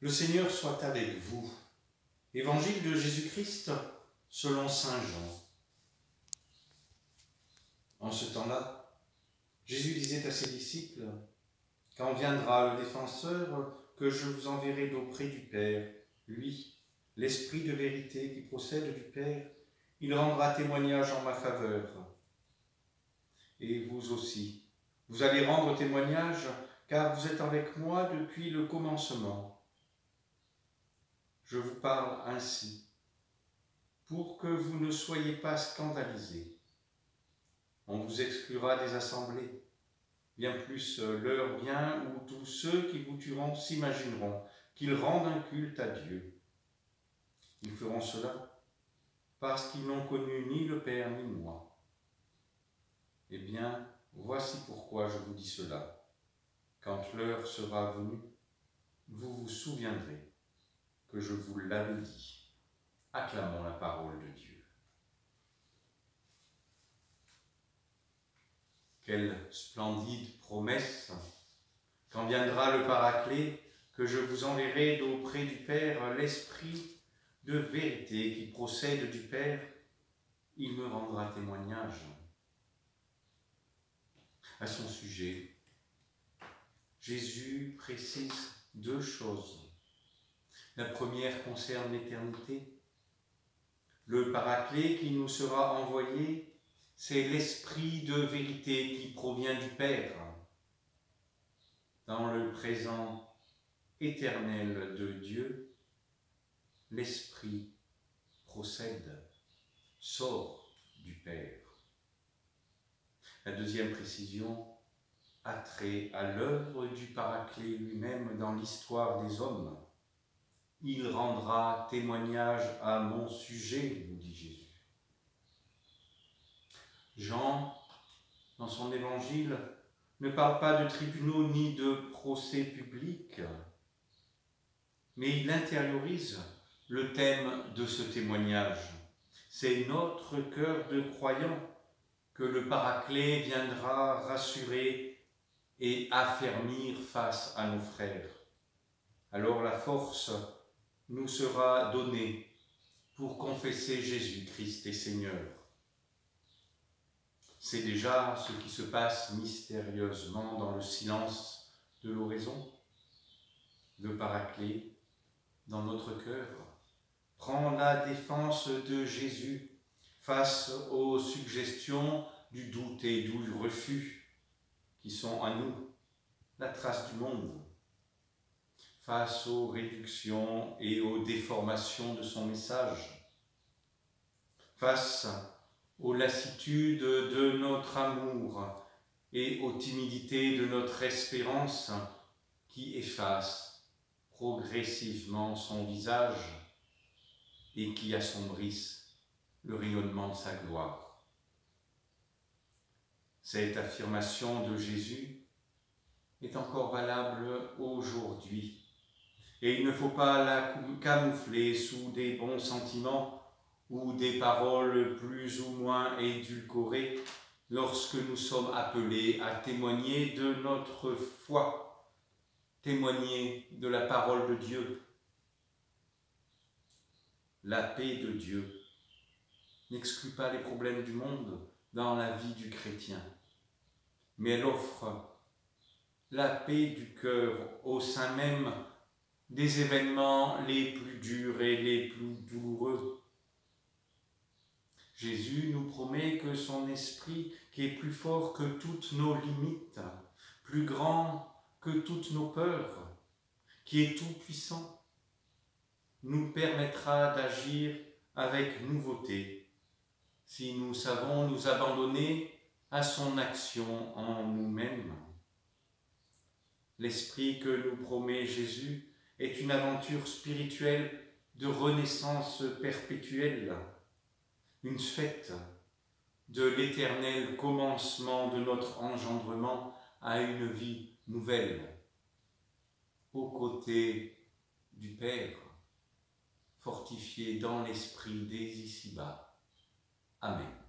Le Seigneur soit avec vous. Évangile de Jésus-Christ selon saint Jean. En ce temps-là, Jésus disait à ses disciples, « Quand viendra le défenseur que je vous enverrai d'auprès du Père, lui, l'Esprit de vérité qui procède du Père, il rendra témoignage en ma faveur. Et vous aussi, vous allez rendre témoignage, car vous êtes avec moi depuis le commencement. Je vous parle ainsi, pour que vous ne soyez pas scandalisés. On vous exclura des assemblées. Bien plus, l'heure vient où tous ceux qui vous tueront s'imagineront qu'ils rendent un culte à Dieu. Ils feront cela parce qu'ils n'ont connu ni le Père ni moi. Eh bien, voici pourquoi je vous dis cela. Quand l'heure sera venue, vous vous souviendrez que je vous l'avais dit. Acclamons la parole de Dieu. Quelle splendide promesse! Quand viendra le Paraclet, que je vous enverrai d'auprès du Père l'Esprit de vérité qui procède du Père, il me rendra témoignage. À son sujet, Jésus précise deux choses. La première concerne l'éternité. Le Paraclet qui nous sera envoyé, c'est l'Esprit de vérité qui provient du Père. Dans le présent éternel de Dieu, l'Esprit procède, sort du Père. La deuxième précision a trait à l'œuvre du Paraclet lui-même dans l'histoire des hommes. Il rendra témoignage à mon sujet, nous dit Jésus. Jean, dans son évangile, ne parle pas de tribunaux ni de procès publics, mais il intériorise le thème de ce témoignage. C'est notre cœur de croyant que le Paraclet viendra rassurer et affermir face à nos frères. Alors la force nous sera donnée pour confesser Jésus-Christ est Seigneur. C'est déjà ce qui se passe mystérieusement dans le silence de l'oraison. Le Paraclet, dans notre cœur, prend la défense de Jésus face aux suggestions du doute et du refus qui sont à nous, la trace du monde, face aux réductions et aux déformations de son message, face aux lassitudes de notre amour et aux timidités de notre espérance qui effacent progressivement son visage et qui assombrissent le rayonnement de sa gloire. Cette affirmation de Jésus est encore valable aujourd'hui et il ne faut pas la camoufler sous des bons sentiments ou des paroles plus ou moins édulcorées lorsque nous sommes appelés à témoigner de notre foi, témoigner de la parole de Dieu. La paix de Dieu n'exclut pas les problèmes du monde dans la vie du chrétien, mais elle offre la paix du cœur au sein même des événements les plus durs et les plus douloureux. Jésus nous promet que son esprit, qui est plus fort que toutes nos limites, plus grand que toutes nos peurs, qui est tout puissant, nous permettra d'agir avec nouveauté si nous savons nous abandonner à son action en nous-mêmes. L'esprit que nous promet Jésus est une aventure spirituelle de renaissance perpétuelle, une fête de l'éternel commencement de notre engendrement à une vie nouvelle, aux côtés du Père, fortifié dans l'esprit des ici-bas. Amen.